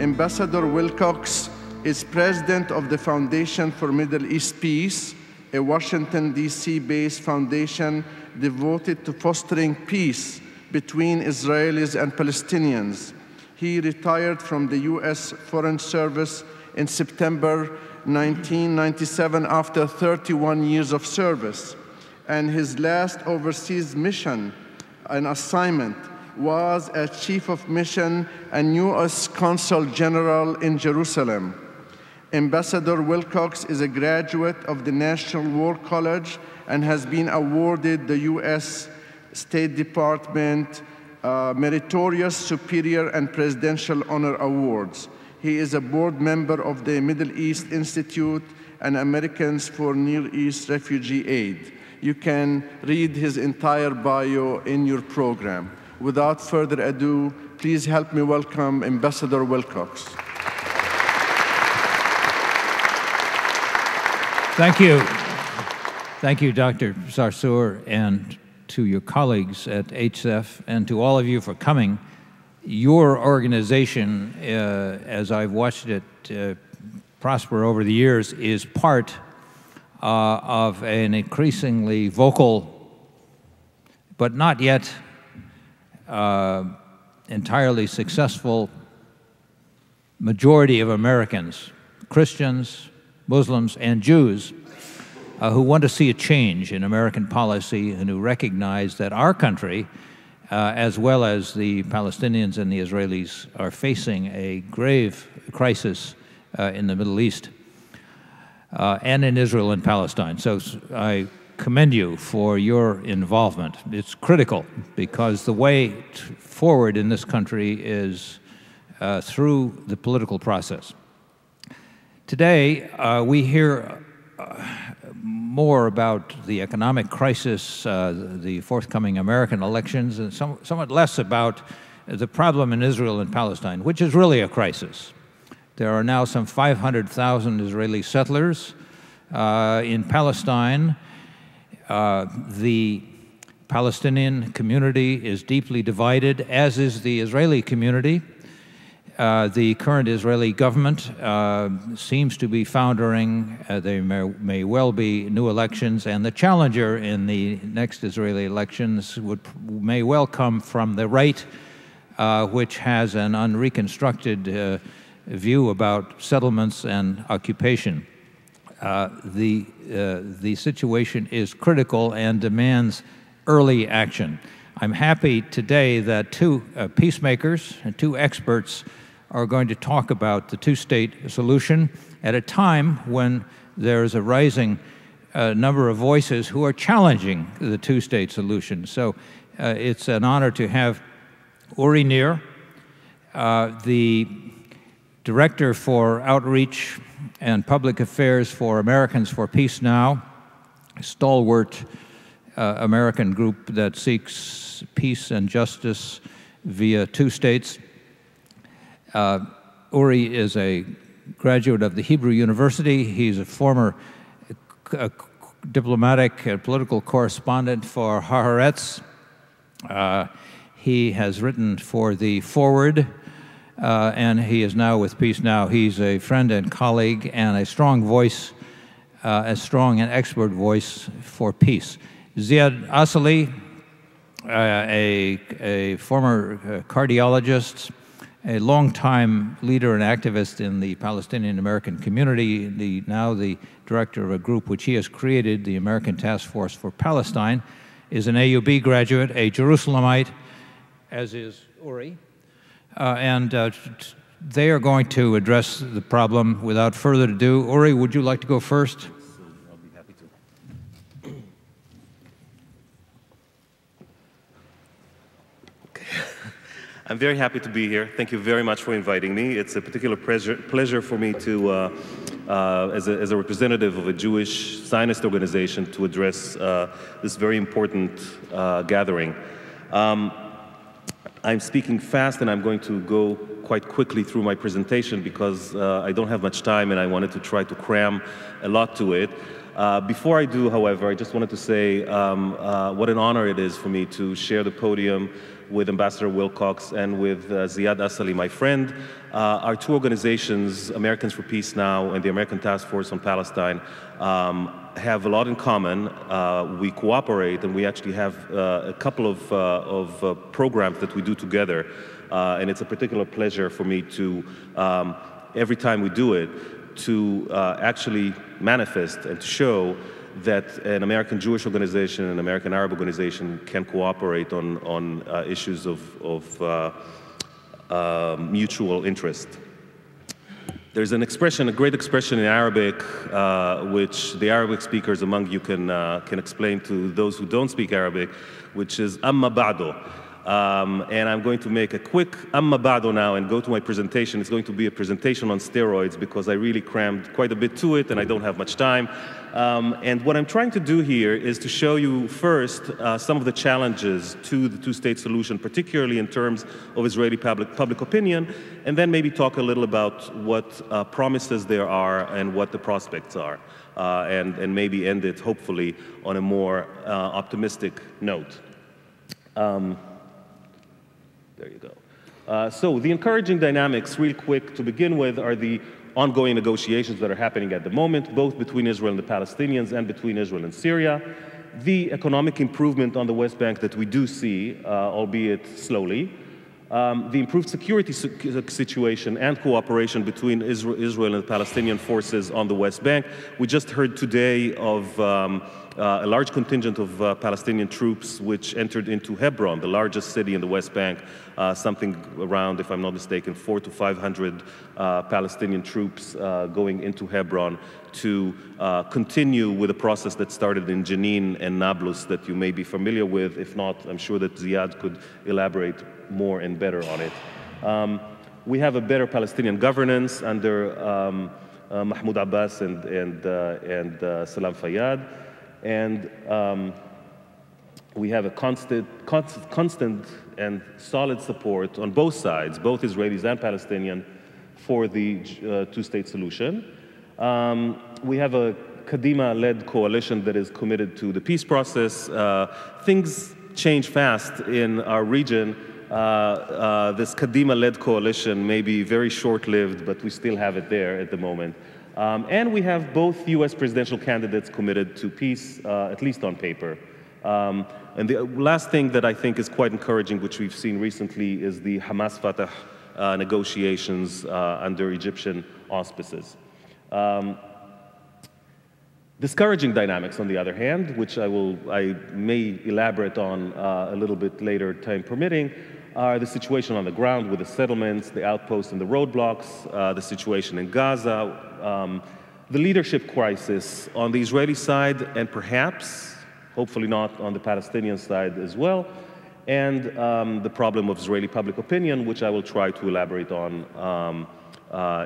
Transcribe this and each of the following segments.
Ambassador Wilcox is president of the Foundation for Middle East Peace, a Washington, D.C.-based foundation devoted to fostering peace between Israelis and Palestinians. He retired from the U.S. Foreign Service in September 1997 after 31 years of service, and his last overseas mission and assignment was as Chief of Mission and U.S. Consul General in Jerusalem. Ambassador Wilcox is a graduate of the National War College and has been awarded the U.S. State Department Meritorious Superior and Presidential Honor Awards. He is a board member of the Middle East Institute and Americans for Near East Refugee Aid. You can read his entire bio in your program. Without further ado, please help me welcome Ambassador Wilcox. Thank you. Thank you, Dr. Sarsour, and to your colleagues at HCEF, and to all of you for coming. Your organization, as I've watched it prosper over the years, is part of an increasingly vocal, but not yet entirely successful majority of Americans, Christians, Muslims, and Jews, who want to see a change in American policy and who recognize that our country, as well as the Palestinians and the Israelis, are facing a grave crisis in the Middle East and in Israel and Palestine. So I commend you for your involvement. It's critical because the way forward in this country is through the political process. Today, we hear more about the economic crisis, the forthcoming American elections, and somewhat less about the problem in Israel and Palestine, which is really a crisis. There are now some 500,000 Israeli settlers in Palestine. The Palestinian community is deeply divided, as is the Israeli community. The current Israeli government seems to be foundering. There may well be new elections, and the challenger in the next Israeli elections may well come from the right, which has an unreconstructed view about settlements and occupation. The situation is critical and demands early action. I'm happy today that two peacemakers and two experts are going to talk about the two-state solution at a time when there's a rising number of voices who are challenging the two-state solution. So it's an honor to have Uri Nir, the Director for Outreach and Public Affairs for Americans for Peace Now, a stalwart American group that seeks peace and justice via two states. Uri is a graduate of the Hebrew University. He's a former diplomatic and political correspondent for Haaretz. He has written for the Forward, and he is now with Peace Now. He's a friend and colleague and a strong voice, a strong and expert voice for peace. Ziad Asali, a former cardiologist, a longtime leader and activist in the Palestinian American community, now the director of a group which he has created, the American Task Force for Palestine, is an AUB graduate, a Jerusalemite, as is Uri. They are going to address the problem without further ado. Uri, would you like to go first? I'll be happy to. Okay. I'm very happy to be here. Thank you very much for inviting me. It's a particular pleasure for me to, as a representative of a Jewish Zionist organization, to address this very important gathering. I'm speaking fast, and I'm going to go quite quickly through my presentation because I don't have much time, and I wanted to try to cram a lot to it. Before I do, however, I just wanted to say what an honor it is for me to share the podium with Ambassador Wilcox and with Ziad Asali, my friend. Our two organizations, Americans for Peace Now and the American Task Force on Palestine, have a lot in common. We cooperate, and we actually have a couple of programs that we do together. And it's a particular pleasure for me to, every time we do it, to actually manifest and to show that an American Jewish organization and an American Arab organization can cooperate on issues of mutual interest. There's an expression, a great expression in Arabic, which the Arabic speakers among you can explain to those who don't speak Arabic, which is amma ba'do. And I'm going to make a quick amma ba'do now and go to my presentation. It's going to be a presentation on steroids because I really crammed quite a bit to it and I don't have much time. And what I'm trying to do here is to show you first some of the challenges to the two-state solution, particularly in terms of Israeli public opinion, and then maybe talk a little about what promises there are and what the prospects are, and maybe end it, hopefully, on a more optimistic note. There you go. So the encouraging dynamics, real quick to begin with, are the ongoing negotiations that are happening at the moment, both between Israel and the Palestinians and between Israel and Syria. The economic improvement on the West Bank that we do see, albeit slowly. The improved security situation and cooperation between Israel and the Palestinian forces on the West Bank. We just heard today of a large contingent of Palestinian troops which entered into Hebron, the largest city in the West Bank, something around, if I'm not mistaken, 400 to 500 Palestinian troops going into Hebron to continue with a process that started in Jenin and Nablus that you may be familiar with. If not, I'm sure that Ziad could elaborate more and better on it. We have a better Palestinian governance under Mahmoud Abbas and Salam Fayyad. And we have a constant and solid support on both sides, both Israelis and Palestinian, for the two-state solution. We have a Kadima-led coalition that is committed to the peace process. Things change fast in our region. This Kadima-led coalition may be very short-lived, but we still have it there at the moment. And we have both U.S. presidential candidates committed to peace, at least on paper. And the last thing that I think is quite encouraging, which we've seen recently, is the Hamas-Fatah negotiations under Egyptian auspices. Discouraging dynamics, on the other hand, which I may elaborate on a little bit later, time permitting, are the situation on the ground with the settlements, the outposts and the roadblocks, the situation in Gaza, the leadership crisis on the Israeli side, and perhaps, hopefully not on the Palestinian side as well, and the problem of Israeli public opinion, which I will try to elaborate on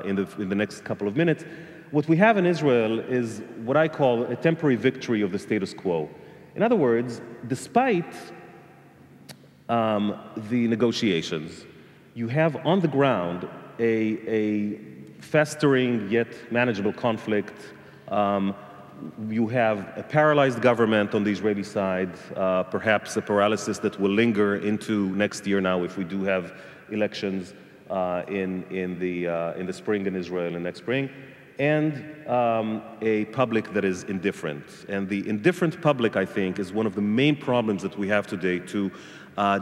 in the next couple of minutes. What we have in Israel is what I call a temporary victory of the status quo. In other words, despite the negotiations, you have on the ground a festering yet manageable conflict. You have a paralyzed government on the Israeli side, perhaps a paralysis that will linger into next year now if we do have elections in the spring in Israel and next spring, and a public that is indifferent. And the indifferent public, I think, is one of the main problems that we have today to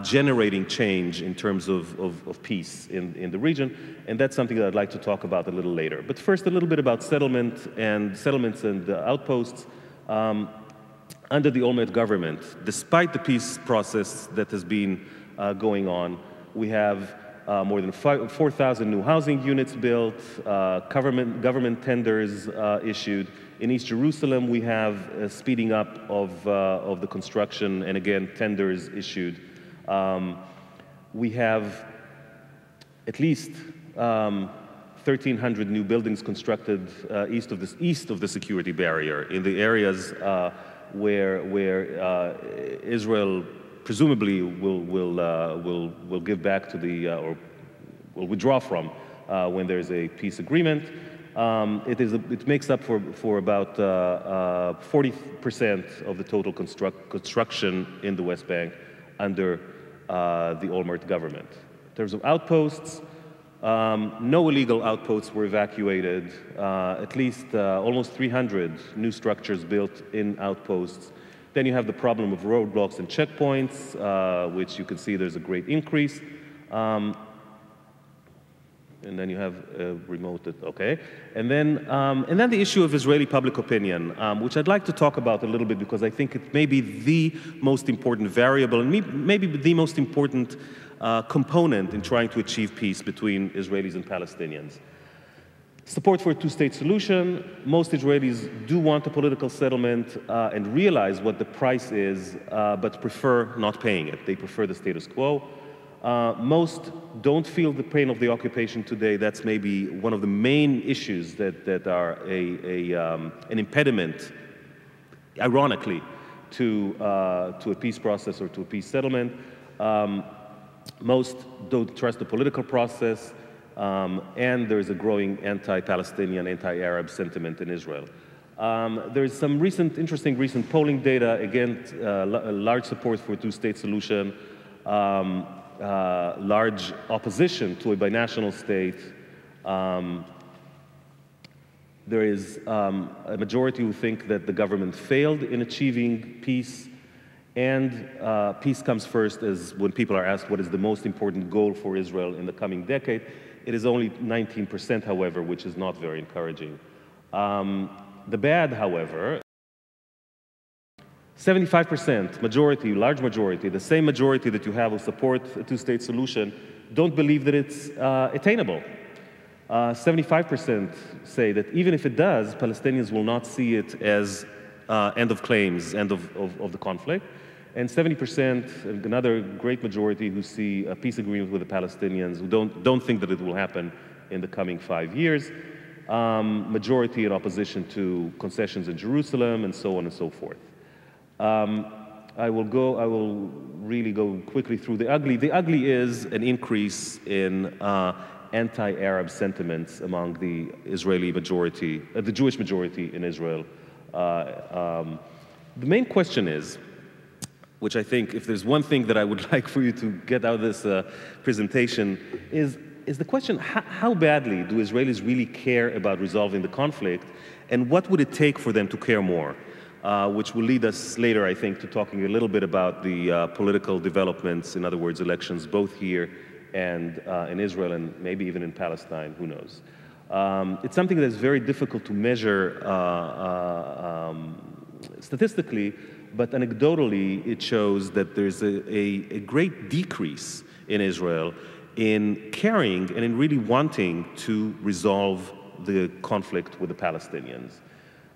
generating change in terms of peace in the region, and that's something that I'd like to talk about a little later. But first, a little bit about settlements and outposts. Under the Olmert government, despite the peace process that has been going on, we have more than 4,000 new housing units built, government tenders issued. In East Jerusalem, we have a speeding up of the construction, and again, tenders issued. We have at least 1,300 new buildings constructed east of the security barrier in the areas where Israel presumably will give back to the or will withdraw from when there's a peace agreement. It makes up for about 40% of the total construction in the West Bank under the Olmert government. In terms of outposts, no illegal outposts were evacuated. At least almost 300 new structures built in outposts. Then you have the problem of roadblocks and checkpoints, which you can see there's a great increase. And then you have remote, okay. And then the issue of Israeli public opinion, which I'd like to talk about a little bit because I think it may be the most important variable and maybe the most important component in trying to achieve peace between Israelis and Palestinians. Support for a two-state solution. Most Israelis do want a political settlement and realize what the price is, but prefer not paying it. They prefer the status quo. Most don't feel the pain of the occupation today. That's maybe one of the main issues that are an impediment, ironically, to a peace process or to a peace settlement. Most don't trust the political process, and there is a growing anti-Palestinian, anti-Arab sentiment in Israel. There is some interesting recent polling data, again, large support for a two-state solution, large opposition to a binational state. There is a majority who think that the government failed in achieving peace, and peace comes first as when people are asked what is the most important goal for Israel in the coming decade. It is only 19%, however, which is not very encouraging. The bad, however, 75% majority, large majority, the same majority that you have who support a two-state solution, don't believe that it's attainable. 75% say that even if it does, Palestinians will not see it as end of claims, end of the conflict. And 70%, another great majority, who see a peace agreement with the Palestinians, who don't think that it will happen in the coming 5 years. Majority in opposition to concessions in Jerusalem, and so on and so forth. I will really go quickly through the ugly. The ugly is an increase in anti-Arab sentiments among the Israeli majority, the Jewish majority in Israel. The main question is, which I think if there's one thing that I would like for you to get out of this presentation, is the question, how badly do Israelis really care about resolving the conflict, and what would it take for them to care more? Which will lead us later, I think, to talking a little bit about the political developments, in other words, elections, both here and in Israel, and maybe even in Palestine, who knows. It's something that is very difficult to measure statistically, but anecdotally, it shows that there's a great decrease in Israel in caring and in really wanting to resolve the conflict with the Palestinians.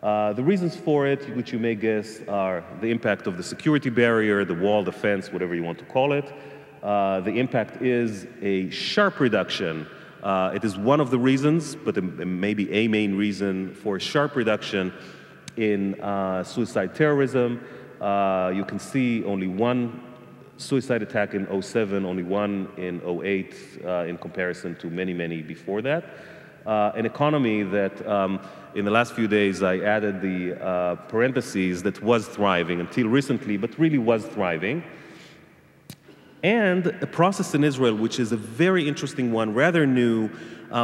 The reasons for it, which you may guess, are the impact of the security barrier, the wall, the fence, whatever you want to call it. The impact is a sharp reduction. It is one of the reasons, but maybe a main reason for a sharp reduction in suicide terrorism. You can see only one suicide attack in 2007, only one in 2008 in comparison to many, many before that. An economy that in the last few days I added the parentheses that was thriving until recently, but really was thriving. And a process in Israel, which is a very interesting one, rather new,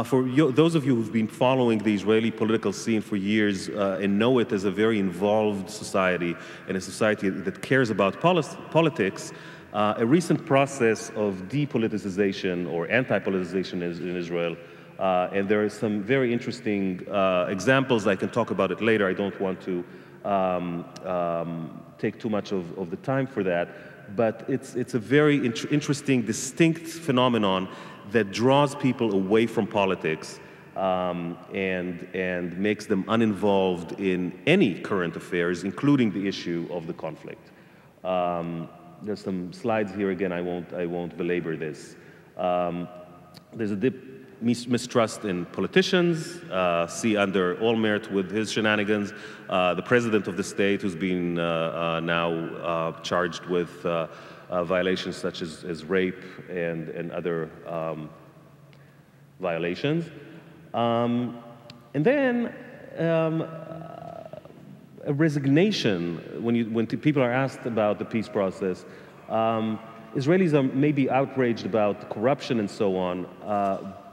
for those of you who've been following the Israeli political scene for years and know it as a very involved society and a society that cares about politics, a recent process of depoliticization or anti-politicization in Israel. And there are some very interesting examples. I can talk about it later. I don't want to take too much of the time for that. But it's a very interesting, distinct phenomenon that draws people away from politics and makes them uninvolved in any current affairs, including the issue of the conflict. There's some slides here. Again, I won't belabor this. There's a mistrust in politicians, see under Olmert with his shenanigans, the president of the state who's been now charged with violations such as rape and other violations. And then a resignation when people are asked about the peace process. Israelis are maybe outraged about corruption and so on,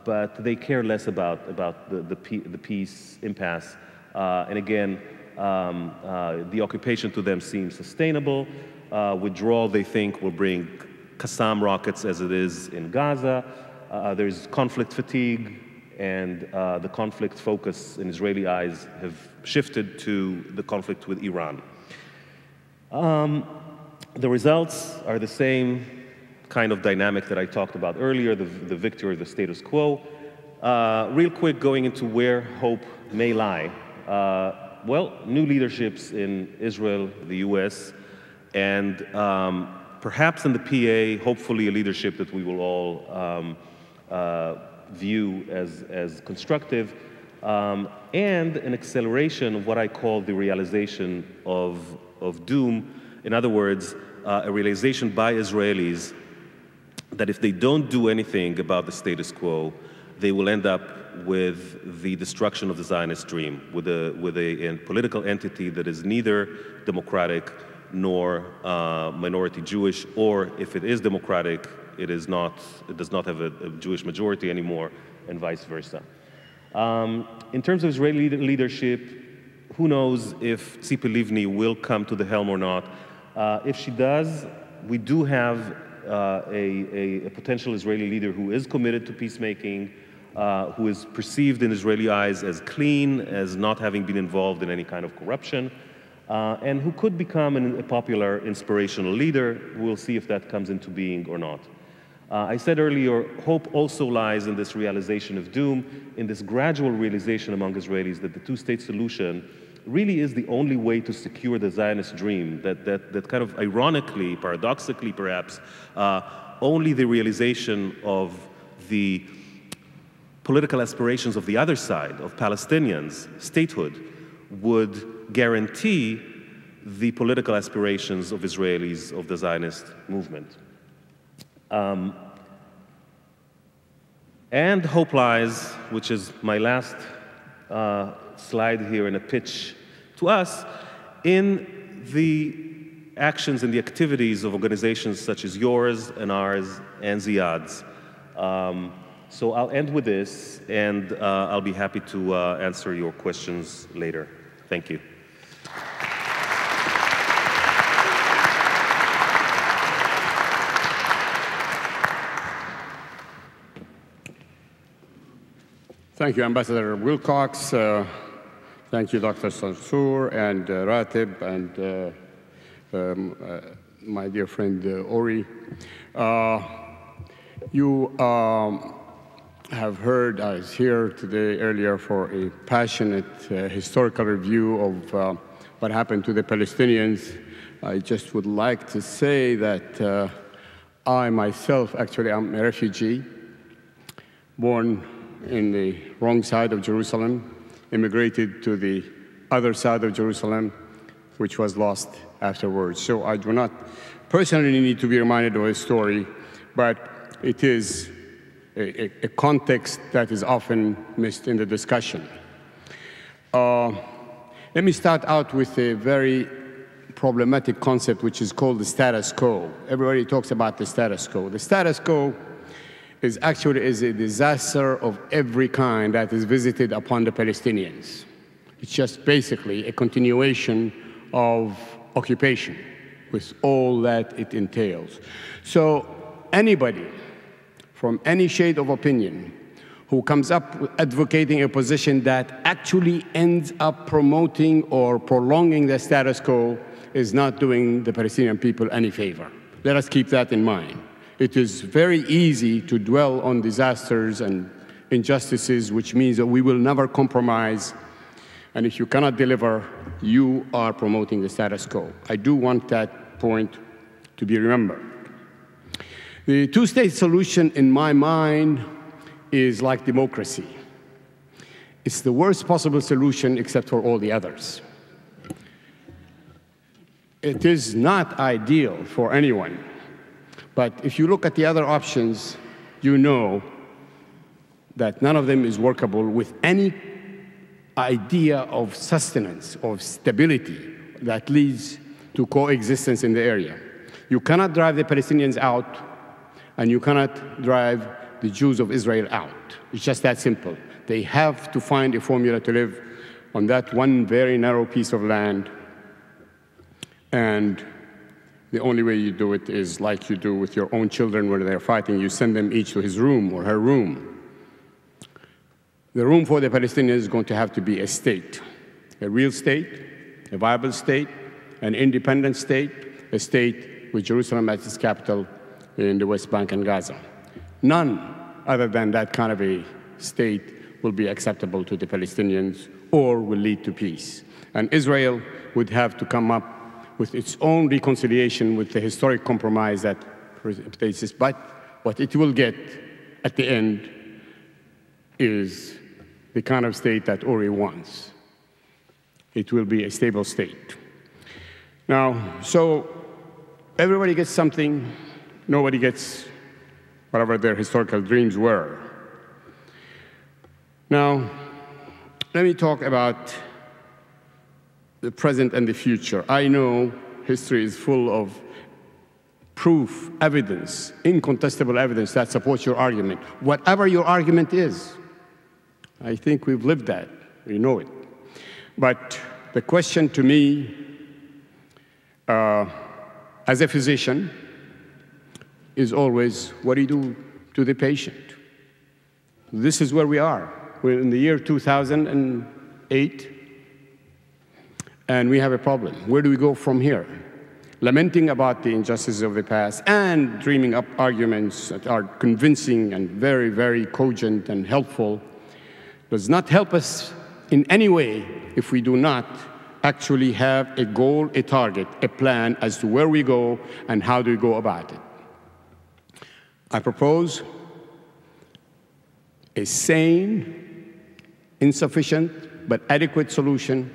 but they care less about the peace impasse. And again, the occupation to them seems sustainable. Withdrawal, they think, will bring Qassam rockets as it is in Gaza. There's conflict fatigue, and the conflict focus in Israeli eyes have shifted to the conflict with Iran. The results are the same kind of dynamic that I talked about earlier, the victory of the status quo. Real quick, going into where hope may lie. Well, new leaderships in Israel, the US, and perhaps in the PA, hopefully a leadership that we will all view as constructive, and an acceleration of what I call the realization of doom. In other words, a realization by Israelis that if they don't do anything about the status quo, they will end up with the destruction of the Zionist dream, with a political entity that is neither democratic nor minority Jewish, or if it is democratic, it does not have a Jewish majority anymore, and vice versa. In terms of Israeli leadership, who knows if Tzipi Livni will come to the helm or not. If she does, we do have a potential Israeli leader who is committed to peacemaking, who is perceived in Israeli eyes as clean, as not having been involved in any kind of corruption, and who could become a popular, inspirational leader. We'll see if that comes into being or not. I said earlier, hope also lies in this realization of doom, in this gradual realization among Israelis that the two-state solution really is the only way to secure the Zionist dream, that kind of ironically, paradoxically perhaps, only the realization of the political aspirations of the other side, of Palestinians, statehood, would guarantee the political aspirations of Israelis, of the Zionist movement. And hope lies, which is my last slide here in a pitch to us, in the actions and the activities of organizations such as yours and ours and Ziad's. So I'll end with this, and I'll be happy to answer your questions later. Thank you. Thank you, Ambassador Wilcox. Thank you, Dr. Sarsour and Ratib and my dear friend Ori. You have heard us here today earlier for a passionate historical review of what happened to the Palestinians. I just would like to say that I myself actually am a refugee, born in the wrong side of Jerusalem, immigrated to the other side of Jerusalem, which was lost afterwards. So I do not personally need to be reminded of a story, but it is a context that is often missed in the discussion. Let me start out with a very problematic concept, which is called the status quo. Everybody talks about the status quo. The status quo is actually a disaster of every kind that is visited upon the Palestinians. It's just basically a continuation of occupation with all that it entails. So anybody from any shade of opinion who comes up advocating a position that actually ends up promoting or prolonging the status quo is not doing the Palestinian people any favor. Let us keep that in mind. It is very easy to dwell on disasters and injustices, which means that we will never compromise. And if you cannot deliver, you are promoting the status quo. I do want that point to be remembered. The two-state solution, in my mind, is like democracy. It's the worst possible solution except for all the others. It is not ideal for anyone. But if you look at the other options, you know that none of them is workable with any idea of sustenance, of stability that leads to coexistence in the area. You cannot drive the Palestinians out, and you cannot drive the Jews of Israel out. It's just that simple. They have to find a formula to live on that one very narrow piece of land, and the only way you do it is like you do with your own children when they're fighting. You send them each to his room or her room. The room for the Palestinians is going to have to be a state, a real state, a viable state, an independent state, a state with Jerusalem as its capital in the West Bank and Gaza. None other than that kind of a state will be acceptable to the Palestinians or will lead to peace. And Israel would have to come up with its own reconciliation with the historic compromise that places. But what it will get at the end is the kind of state that Uri wants. It will be a stable state. Now, so everybody gets something, nobody gets whatever their historical dreams were. Now, let me talk about the present and the future. I know history is full of proof, evidence, incontestable evidence that supports your argument. Whatever your argument is, I think we've lived that. We know it. But the question to me, as a physician, is always, what do you do to the patient? This is where we are. We're in the year 2008, and we have a problem. Where do we go from here? Lamenting about the injustices of the past and dreaming up arguments that are convincing and very, very cogent and helpful does not help us in any way if we do not actually have a goal, a target, a plan as to where we go and how do we go about it. I propose a sane, insufficient, but adequate solution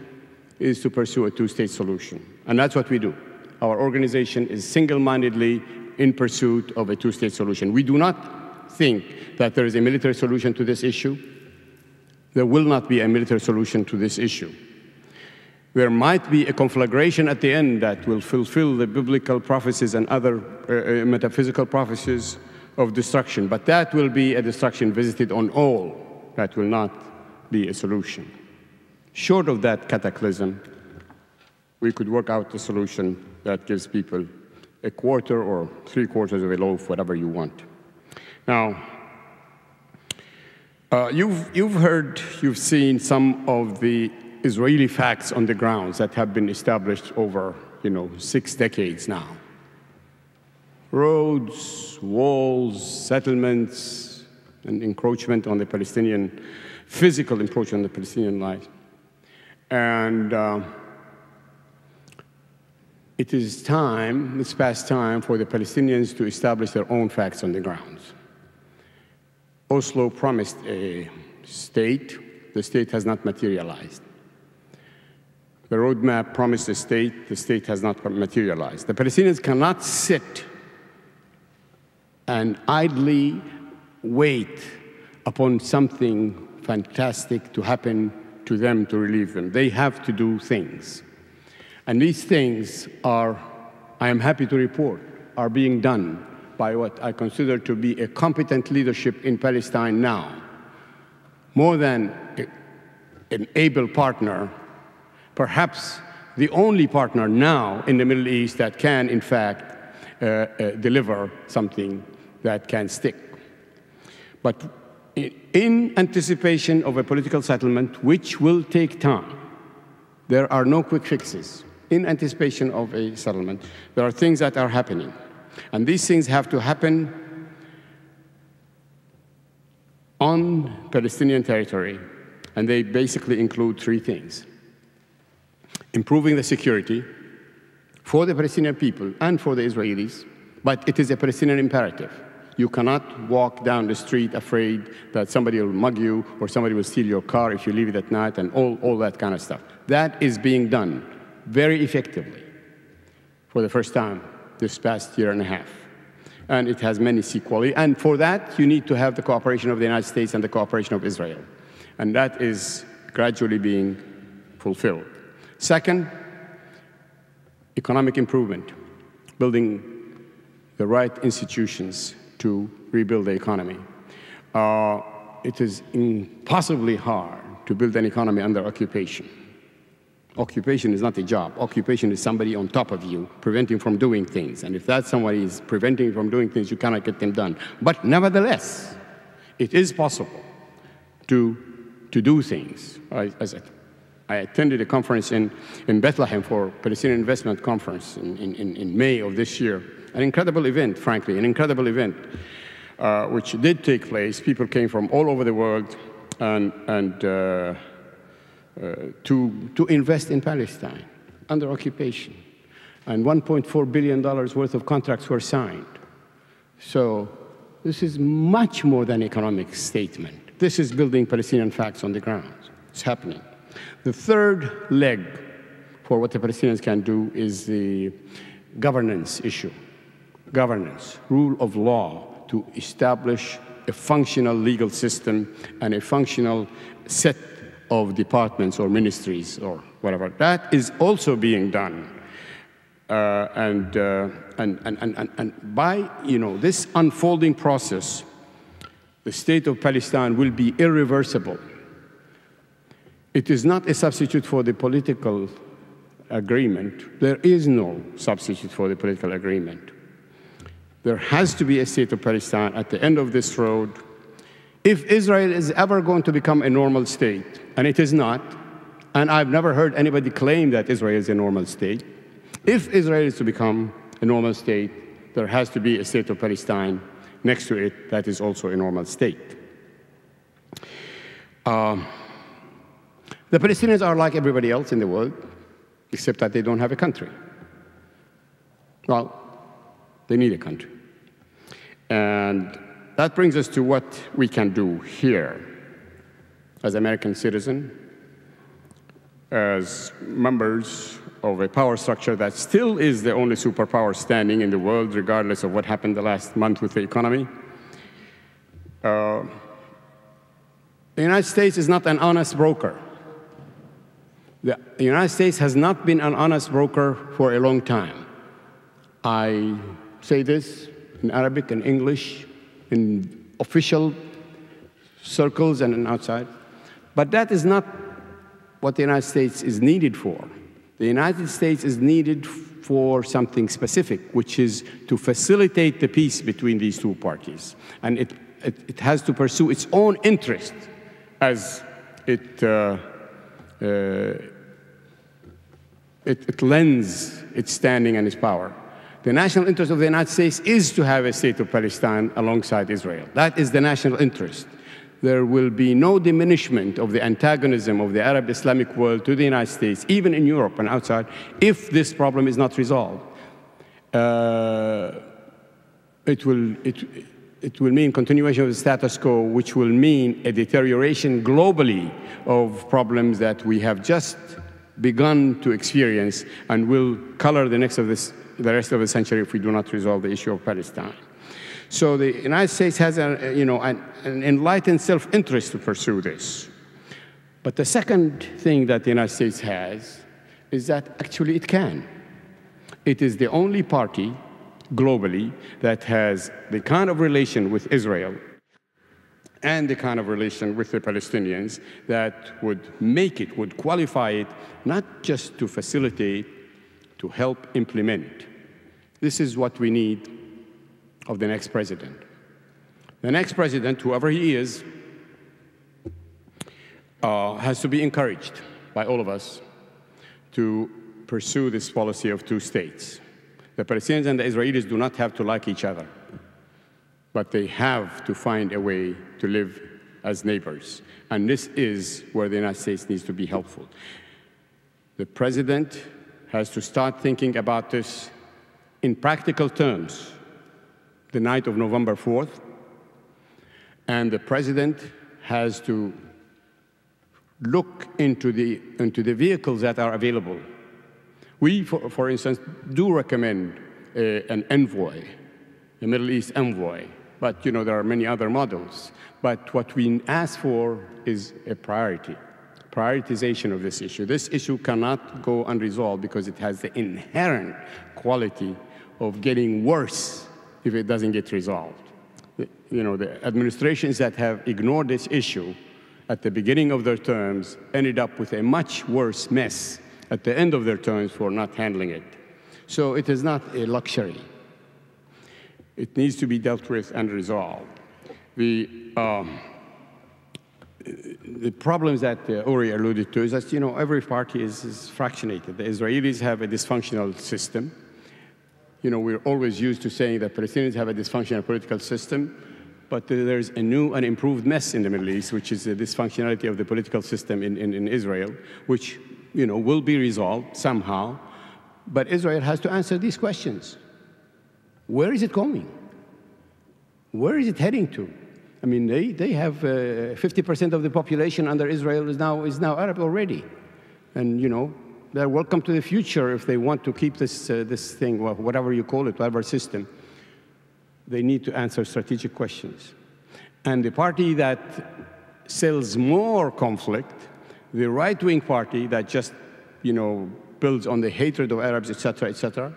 is to pursue a two-state solution. And that's what we do. Our organization is single-mindedly in pursuit of a two-state solution. We do not think that there is a military solution to this issue. There will not be a military solution to this issue. There might be a conflagration at the end that will fulfill the biblical prophecies and other metaphysical prophecies of destruction, but that will be a destruction visited on all. That will not be a solution. Short of that cataclysm, we could work out a solution that gives people a quarter or three-quarters of a loaf, whatever you want. Now, you've seen some of the Israeli facts on the grounds that have been established over, 6 decades now. Roads, walls, settlements, and encroachment on the Palestinian, physical encroachment on the Palestinian life. And it's past time for the Palestinians to establish their own facts on the grounds. Oslo promised a state. The state has not materialized. The roadmap promised a state. The state has not materialized. The Palestinians cannot sit and idly wait upon something fantastic to happen to them to relieve them. They have to do things. And these things are, I am happy to report, are being done by what I consider to be a competent leadership in Palestine now. More than an able partner, perhaps the only partner now in the Middle East that can, in fact, deliver something that can stick. But in anticipation of a political settlement, which will take time, there are no quick fixes. In anticipation of a settlement, there are things that are happening. And these things have to happen on Palestinian territory, and they basically include 3 things. Improving the security for the Palestinian people and for the Israelis, but it is a Palestinian imperative. You cannot walk down the street afraid that somebody will mug you or somebody will steal your car if you leave it at night and all that kind of stuff. That is being done very effectively for the first time this past year and a half. And it has many sequelae. And for that, you need to have the cooperation of the United States and the cooperation of Israel. And that is gradually being fulfilled. Second, economic improvement, building the right institutions to rebuild the economy. It is impossibly hard to build an economy under occupation. Occupation is not a job. Occupation is somebody on top of you, preventing from doing things. And if that somebody is preventing you from doing things, you cannot get them done. But nevertheless, it is possible to do things. I attended a conference in Bethlehem for Palestinian Investment Conference in May of this year. An incredible event, frankly, an incredible event, which did take place. People came from all over the world to invest in Palestine under occupation. And $1.4 billion worth of contracts were signed. So this is much more than an economic statement. This is building Palestinian facts on the ground. It's happening. The third leg for what the Palestinians can do is the governance issue. Governance, rule of law, to establish a functional legal system and a functional set of departments or ministries or whatever. That is also being done. And by this unfolding process, the state of Palestine will be irreversible. It is not a substitute for the political agreement. There is no substitute for the political agreement. There has to be a state of Palestine at the end of this road. If Israel is ever going to become a normal state, and it is not, and I've never heard anybody claim that Israel is a normal state, if Israel is to become a normal state, there has to be a state of Palestine next to it that is also a normal state. The Palestinians are like everybody else in the world, except that they don't have a country. Well, they need a country. And that brings us to what we can do here as American citizens, as members of a power structure that still is the only superpower standing in the world, regardless of what happened the last month with the economy. The United States is not an honest broker. The United States has not been an honest broker for a long time. I say this in Arabic and English, in official circles and in outside. But that is not what the United States is needed for. The United States is needed for something specific, which is to facilitate the peace between these two parties. And it has to pursue its own interest as it lends its standing and its power. The national interest of the United States is to have a state of Palestine alongside Israel. That is the national interest. There will be no diminishment of the antagonism of the Arab Islamic world to the United States, even in Europe and outside, if this problem is not resolved. It will mean continuation of the status quo, which will mean a deterioration globally of problems that we have just begun to experience and will color the rest of the century if we do not resolve the issue of Palestine. So the United States has an enlightened self-interest to pursue this. But the second thing that the United States has is that actually it can. It is the only party globally that has the kind of relation with Israel and the kind of relation with the Palestinians that would qualify it, not just to facilitate, to help implement. This is what we need of the next president. The next president, whoever he is, has to be encouraged by all of us to pursue this policy of two states. The Palestinians and the Israelis do not have to like each other, but they have to find a way to live as neighbors. And this is where the United States needs to be helpful. The president has to start thinking about this in practical terms the night of November 4th, and the president has to look into the vehicles that are available. We, for instance, do recommend an envoy, a Middle East envoy, but there are many other models. But what we ask for is a priority prioritization of this issue. This issue cannot go unresolved because it has the inherent quality of getting worse if it doesn't get resolved. You know, the administrations that have ignored this issue at the beginning of their terms ended up with a much worse mess at the end of their terms for not handling it. So it is not a luxury. It needs to be dealt with and resolved. The problems that Uri alluded to is that, you know, every party is fractionated. The Israelis have a dysfunctional system. You know, we're always used to saying that Palestinians have a dysfunctional political system, but there's a new and improved mess in the Middle East, which is the dysfunctionality of the political system in Israel, which, you know, will be resolved somehow. But Israel has to answer these questions. Where is it going? Where is it heading to? I mean, they have 50% of the population under Israel is now Arab already. And, you know, they're welcome to the future if they want to keep this thing, whatever you call it, whatever system. They need to answer strategic questions. And the party that sells more conflict, the right-wing party that just, you know, builds on the hatred of Arabs, et cetera,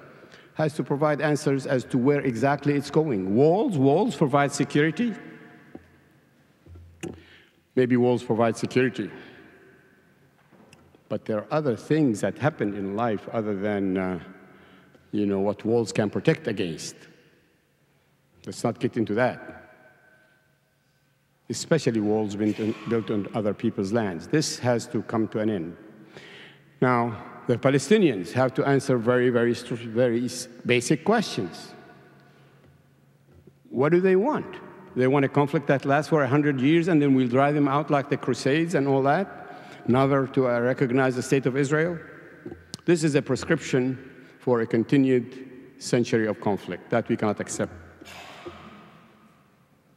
has to provide answers as to where exactly it's going. Walls provide security. Maybe walls provide security. But there are other things that happen in life other than, you know, what walls can protect against. Let's not get into that. Especially walls built on other people's lands. This has to come to an end. Now, the Palestinians have to answer very basic questions. What do they want? They want a conflict that lasts for 100 years and then we'll drive them out like the Crusades and all that, never to recognize the state of Israel? This is a prescription for a continued century of conflict that we cannot accept.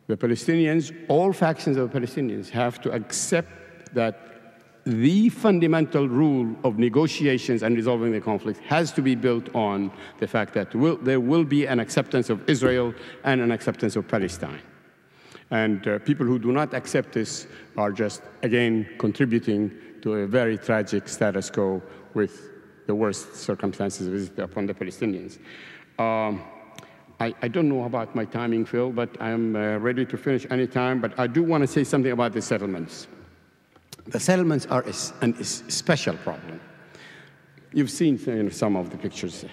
The Palestinians, all factions of the Palestinians, have to accept that the fundamental rule of negotiations and resolving the conflict has to be built on the fact that there will be an acceptance of Israel and an acceptance of Palestine. And people who do not accept this are just, again, contributing to a very tragic status quo with the worst circumstances visited upon the Palestinians. I don't know about my timing, Phil, but I'm ready to finish any time. But I do want to say something about the settlements. The settlements are a special problem. You've seen, you know, some of the pictures.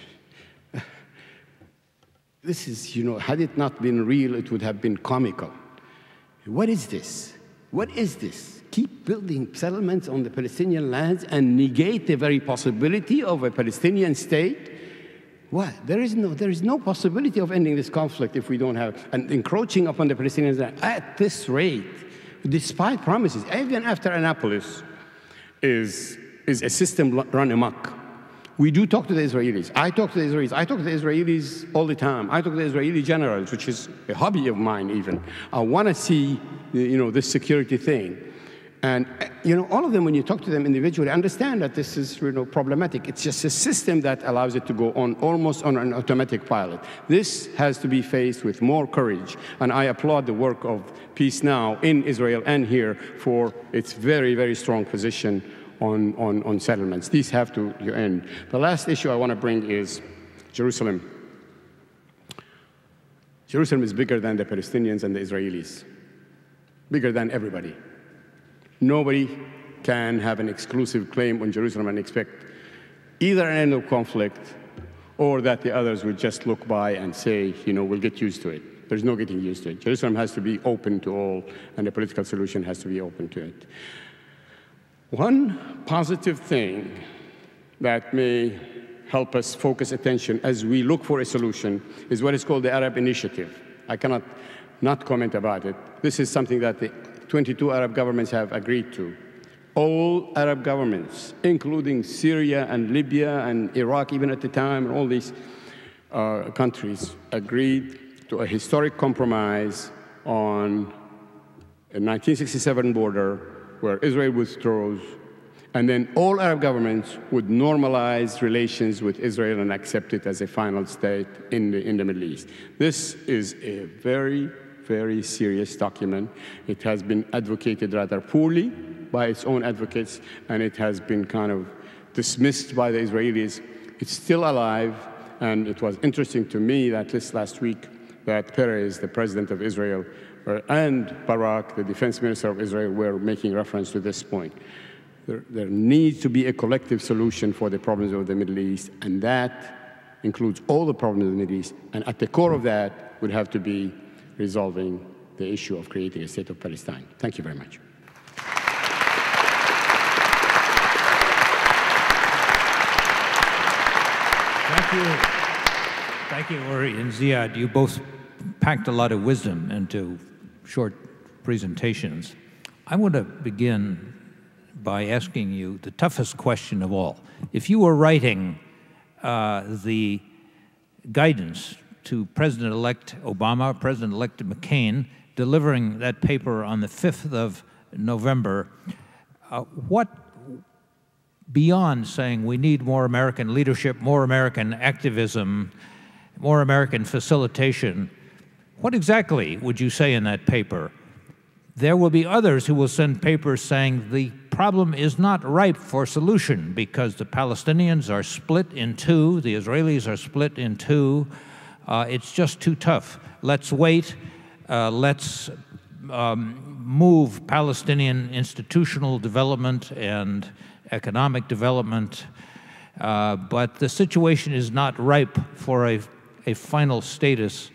This is, you know, had it not been real, it would have been comical. What is this? What is this? Keep building settlements on the Palestinian lands and negate the very possibility of a Palestinian state? What? There is no possibility of ending this conflict if we don't have, and encroaching upon the Palestinians at this rate, despite promises, even after Annapolis, is a system run amok. We do talk to the Israelis. I talk to the Israelis. I talk to the Israelis all the time. I talk to the Israeli generals, which is a hobby of mine even. I want to see, you know, this security thing. And, you know, all of them, when you talk to them individually, understand that this is, you know, problematic. It's just a system that allows it to go on almost on an automatic pilot. This has to be faced with more courage. And I applaud the work of Peace Now in Israel and here for its very strong position on settlements. These have to end. The last issue I want to bring is Jerusalem. Jerusalem is bigger than the Palestinians and the Israelis, bigger than everybody. Nobody can have an exclusive claim on Jerusalem and expect either an end of conflict or that the others would just look by and say, you know, we'll get used to it. There's no getting used to it. Jerusalem has to be open to all, and the political solution has to be open to it. One positive thing that may help us focus attention as we look for a solution is what is called the Arab Initiative. I cannot not comment about it. This is something that the 22 Arab governments have agreed to. All Arab governments, including Syria and Libya and Iraq even at the time, and all these countries agreed to a historic compromise on a 1967 border where Israel withdraws, and then all Arab governments would normalize relations with Israel and accept it as a final state in the Middle East. This is a very very serious document. It has been advocated rather poorly by its own advocates, and it has been kind of dismissed by the Israelis. It's still alive, and it was interesting to me that this last week that Peres, the president of Israel, and Barak, the defense minister of Israel, were making reference to this point. There needs to be a collective solution for the problems of the Middle East, and that includes all the problems of the Middle East. And at the core of that would have to be resolving the issue of creating a state of Palestine. Thank you very much. Thank you. Thank you, Uri and Ziad. You both packed a lot of wisdom into short presentations. I want to begin by asking you the toughest question of all. If you were writing the guidance to President-elect Obama, President-elect McCain, delivering that paper on the 5th of November, what, beyond saying we need more American leadership, more American activism, more American facilitation, what exactly would you say in that paper? There will be others who will send papers saying the problem is not ripe for solution because the Palestinians are split in two, the Israelis are split in two. It's just too tough. Let's wait. Let's move Palestinian institutional development and economic development. But the situation is not ripe for a final status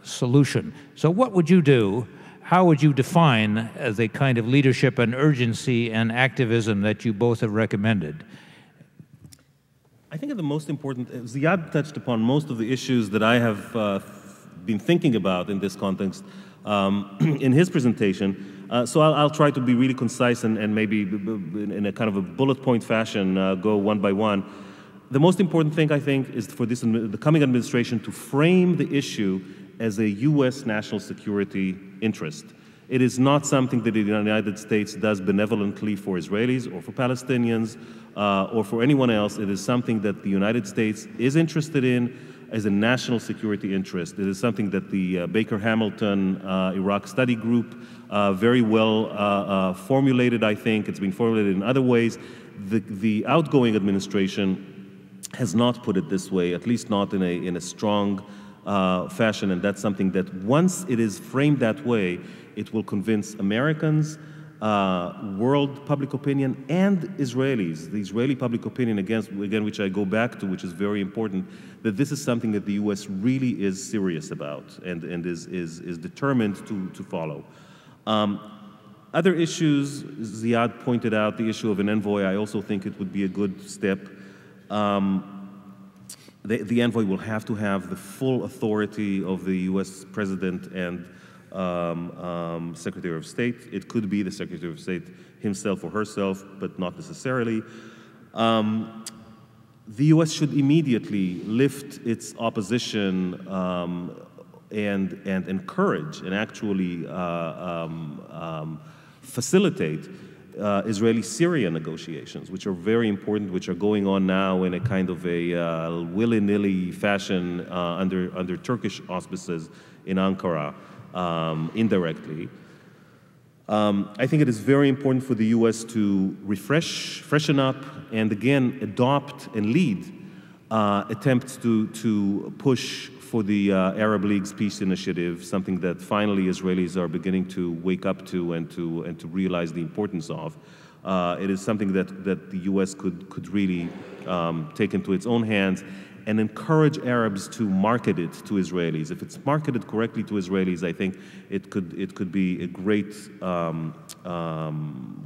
solution. So what would you do? How would you define the kind of leadership and urgency and activism that you both have recommended? I think the most important, Ziad touched upon most of the issues that I have been thinking about in this context in his presentation. So I'll try to be really concise and maybe in a kind of a bullet point fashion go one by one. The most important thing, I think, is for the coming administration to frame the issue as a U.S. national security interest. It is not something that the United States does benevolently for Israelis or for Palestinians or for anyone else. It is something that the United States is interested in as a national security interest. It is something that the Baker-Hamilton Iraq Study Group very well formulated, I think. It's been formulated in other ways. The outgoing administration has not put it this way, at least not in a strong fashion, and that's something that once it is framed that way, it will convince Americans, world public opinion, and Israelis, the Israeli public opinion, again, which I go back to, which is very important, that this is something that the U.S. really is serious about and is determined to follow. Other issues, Ziad pointed out the issue of an envoy. I also think it would be a good step. The envoy will have to have the full authority of the U.S. President and Secretary of State. It could be the Secretary of State himself or herself, but not necessarily. The U.S. should immediately lift its opposition and encourage and actually facilitate Israeli-Syria negotiations, which are very important, which are going on now in a kind of a willy-nilly fashion under Turkish auspices in Ankara, indirectly. I think it is very important for the U.S. to freshen up, and again, adopt and lead attempts to push for the Arab League's peace initiative, something that finally Israelis are beginning to wake up to and to realize the importance of. It is something that the U.S. could really take into its own hands and encourage Arabs to market it to Israelis. If it's marketed correctly to Israelis, I think it could be a great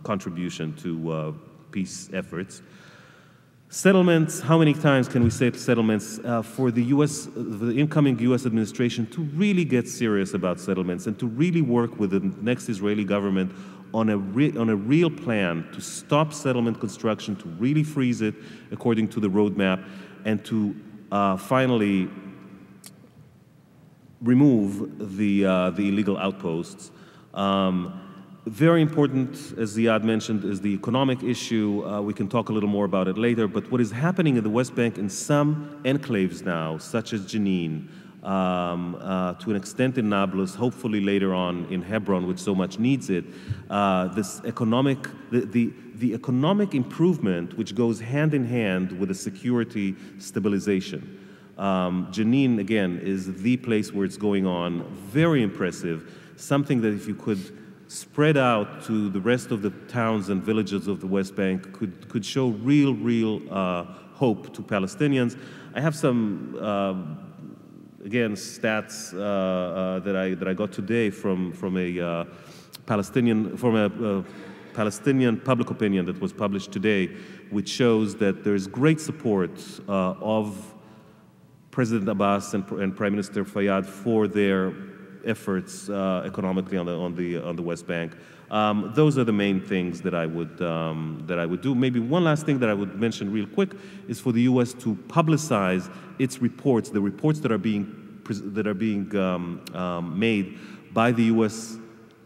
contribution to peace efforts. Settlements, how many times can we say settlements? For the incoming U.S. administration to really get serious about settlements and to really work with the next Israeli government on a real plan to stop settlement construction, to really freeze it according to the roadmap, and to finally remove the illegal outposts. Very important, as Ziad mentioned, is the economic issue. We can talk a little more about it later, but what is happening in the West Bank in some enclaves now, such as Jenin, to an extent in Nablus, hopefully later on in Hebron, which so much needs it, this economic, the economic improvement which goes hand in hand with the security stabilization. Jenin, again, is the place where it's going on, very impressive, something that if you could spread out to the rest of the towns and villages of the West Bank could show real hope to Palestinians. I have some, again, stats that I got today from a Palestinian public opinion that was published today, which shows that there's great support of President Abbas and Prime Minister Fayyad for their efforts economically on the West Bank. Those are the main things that I would do. Maybe one last thing that I would mention real quick is for the U.S. to publicize its reports, the reports that are being made by the U.S.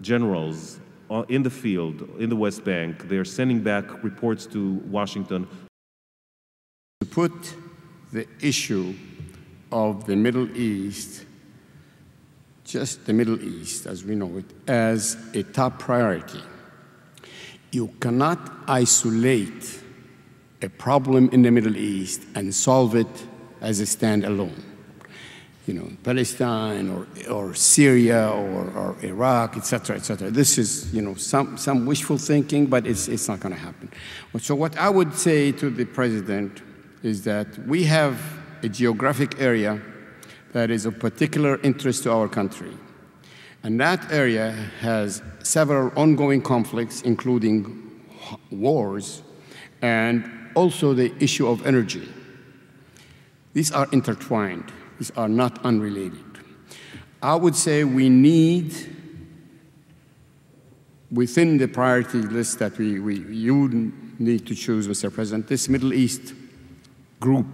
generals in the field in the West Bank. They are sending back reports to Washington. To put the issue of the Middle East, just the Middle East as we know it, as a top priority. You cannot isolate a problem in the Middle East and solve it as a standalone. You know, Palestine or Syria or Iraq, et cetera, et cetera. This is, you know, some wishful thinking, but it's not going to happen. So what I would say to the president is that we have a geographic area that is of particular interest to our country. And that area has several ongoing conflicts, including wars, and also the issue of energy. These are intertwined. These are not unrelated. I would say we need, within the priority list that you need to choose, Mr. President, this Middle East group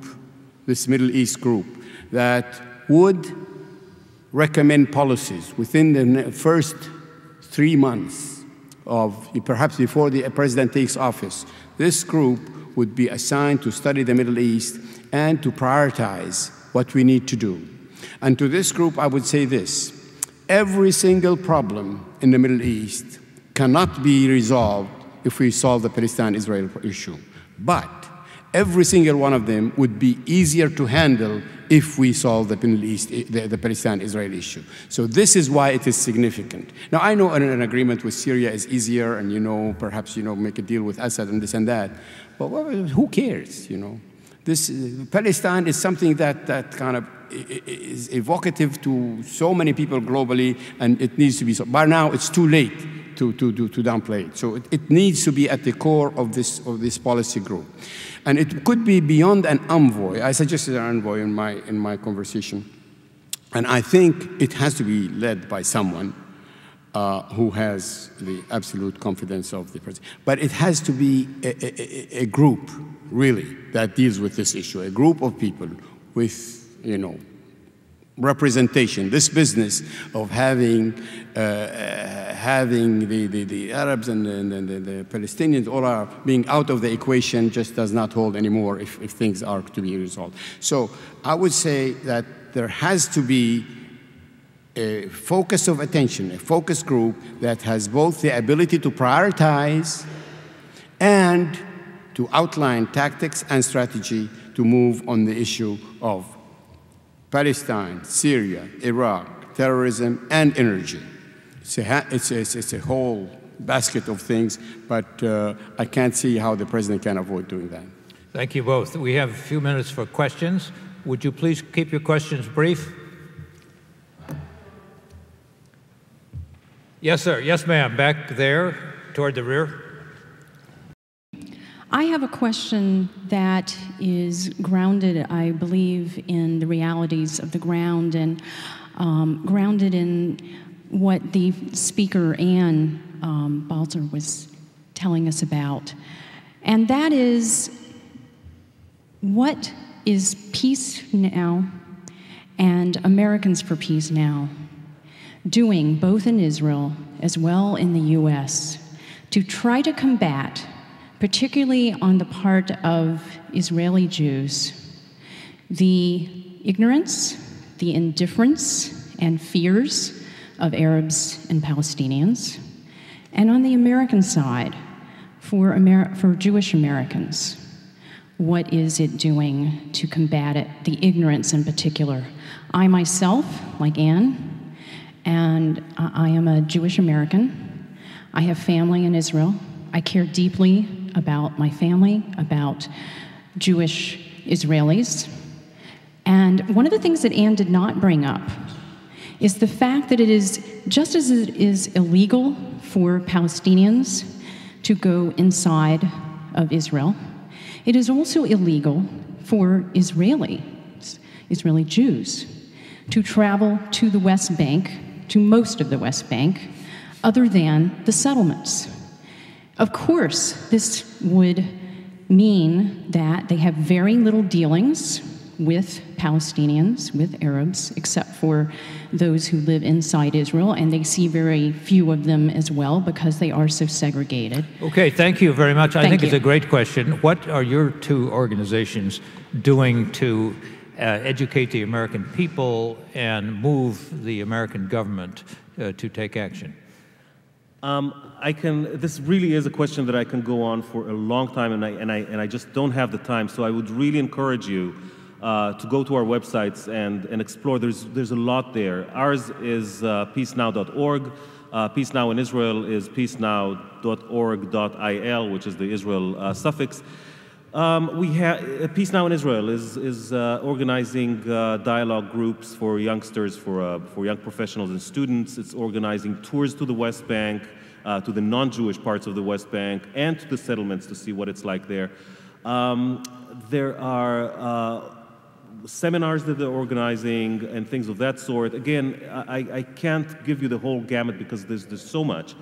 that would recommend policies within the first 3 months of, perhaps before the president takes office. This group would be assigned to study the Middle East and to prioritize what we need to do. And to this group, I would say this: every single problem in the Middle East cannot be resolved if we solve the Palestine-Israel issue. But every single one of them would be easier to handle if we solve the Middle East, the Palestine-Israel issue. So this is why it is significant. Now, I know an agreement with Syria is easier, and, you know, perhaps, you know, make a deal with Assad and this and that. But who cares, you know? This Palestine is something that kind of is evocative to so many people globally, and it needs to be so. By now, it's too late to downplay it. So it needs to be at the core of this policy group. And it could be beyond an envoy. I suggested an envoy in my conversation. And I think it has to be led by someone who has the absolute confidence of the president. But it has to be a group, really, that deals with this issue, a group of people with, you know, representation. This business of having the Arabs and the Palestinians all are being out of the equation just does not hold anymore if things are to be resolved. So I would say that there has to be a focus of attention, a focus group that has both the ability to prioritize and to outline tactics and strategy to move on the issue of Palestine, Syria, Iraq, terrorism, and energy. It's a whole basket of things, but I can't see how the president can avoid doing that. Thank you both. We have a few minutes for questions. Would you please keep your questions brief? Yes, sir. Yes, ma'am. Back there toward the rear. I have a question that is grounded, I believe, in the realities of the ground and grounded in what the speaker, Ann Balzer, was telling us about. And that is, what is Peace Now and Americans for Peace Now doing, both in Israel as well in the U.S., to try to combat, particularly on the part of Israeli Jews, the ignorance, the indifference and fears of Arabs and Palestinians, and on the American side, for Jewish Americans, what is it doing to combat it, the ignorance in particular? I myself, like Anne, and I am a Jewish American. I have family in Israel. I care deeply about my family, about Jewish Israelis. And one of the things that Anne did not bring up is the fact that it is, just as it is illegal for Palestinians to go inside of Israel, it is also illegal for Israeli Jews to travel to the West Bank, to most of the West Bank, other than the settlements. Of course, this would mean that they have very little dealings with Palestinians, with Arabs, except for those who live inside Israel, and they see very few of them as well because they are so segregated. Okay, thank you very much. I think it's a great question. What are your two organizations doing to educate the American people and move the American government to take action? This really is a question that I can go on for a long time, and I just don't have the time. So I would really encourage you to go to our websites and explore. There's a lot there. Ours is peacenow.org. Peace Now in Israel is peacenow.org.il, which is the Israel suffix. Peace Now in Israel is organizing dialogue groups for youngsters, for young professionals and students. It's organizing tours to the West Bank, to the non-Jewish parts of the West Bank, and to the settlements to see what it's like there. There are seminars that they're organizing and things of that sort. Again, I can't give you the whole gamut because there's so much.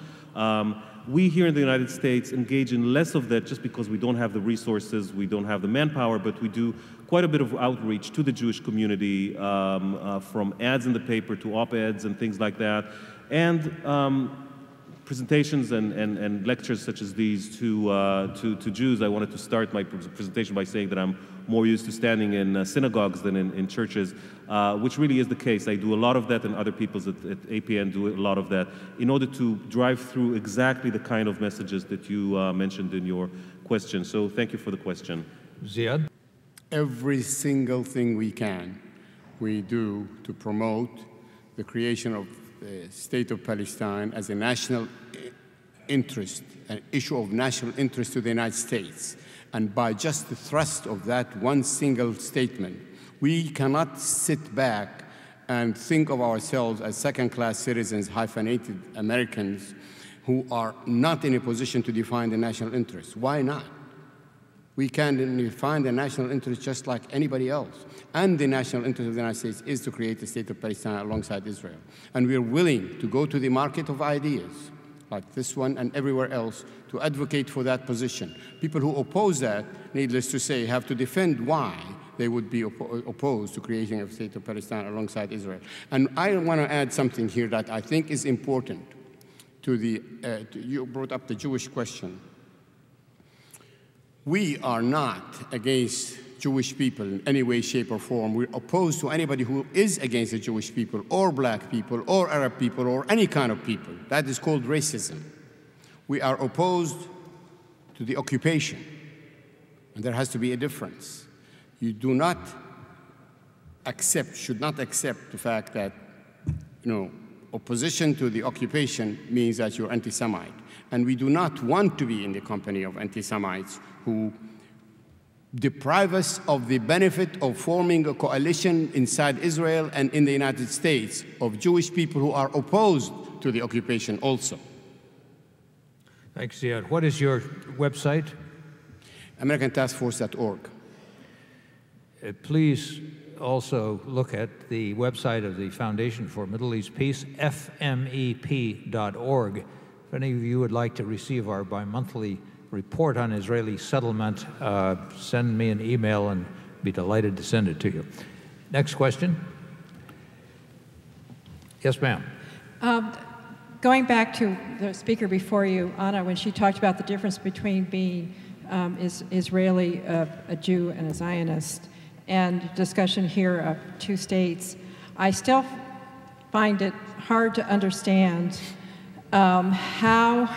We here in the United States engage in less of that just because we don't have the resources, we don't have the manpower, but we do quite a bit of outreach to the Jewish community, from ads in the paper to op-eds and things like that, and presentations and lectures such as these to Jews. I wanted to start my presentation by saying that I'm more used to standing in synagogues than in churches, which really is the case. I do a lot of that, and other people at APN do a lot of that, in order to drive through exactly the kind of messages that you mentioned in your question. So thank you for the question. Ziad? Every single thing we can, we do to promote the creation of the State of Palestine as a national interest, an issue of national interest to the United States. And by just the thrust of that one single statement, we cannot sit back and think of ourselves as second-class citizens, hyphenated Americans, who are not in a position to define the national interest. Why not? We can define the national interest just like anybody else. And the national interest of the United States is to create the State of Palestine alongside Israel. And we are willing to go to the market of ideas, like this one and everywhere else, to advocate for that position. People who oppose that, needless to say, have to defend why they would be opposed to creating a State of Palestine alongside Israel. And I want to add something here that I think is important to you brought up the Jewish question. We are not against Jewish people in any way, shape, or form. We're opposed to anybody who is against the Jewish people, or black people, or Arab people, or any kind of people. That is called racism. We are opposed to the occupation, and there has to be a difference. You do not accept, should not accept the fact that, opposition to the occupation means that you're anti-Semite. And we do not want to be in the company of anti-Semites who deprive us of the benefit of forming a coalition inside Israel and in the United States of Jewish people who are opposed to the occupation also. Thanks, Ziad. What is your website? AmericanTaskForce.org. Please also look at the website of the Foundation for Middle East Peace, fmep.org. If any of you would like to receive our bi-monthly report on Israeli settlement, send me an email and be delighted to send it to you. Next question. Yes, ma'am. Going back to the speaker before you, Anna, when she talked about the difference between being Israeli, a Jew, and a Zionist, and discussion here of two states, I still find it hard to understand how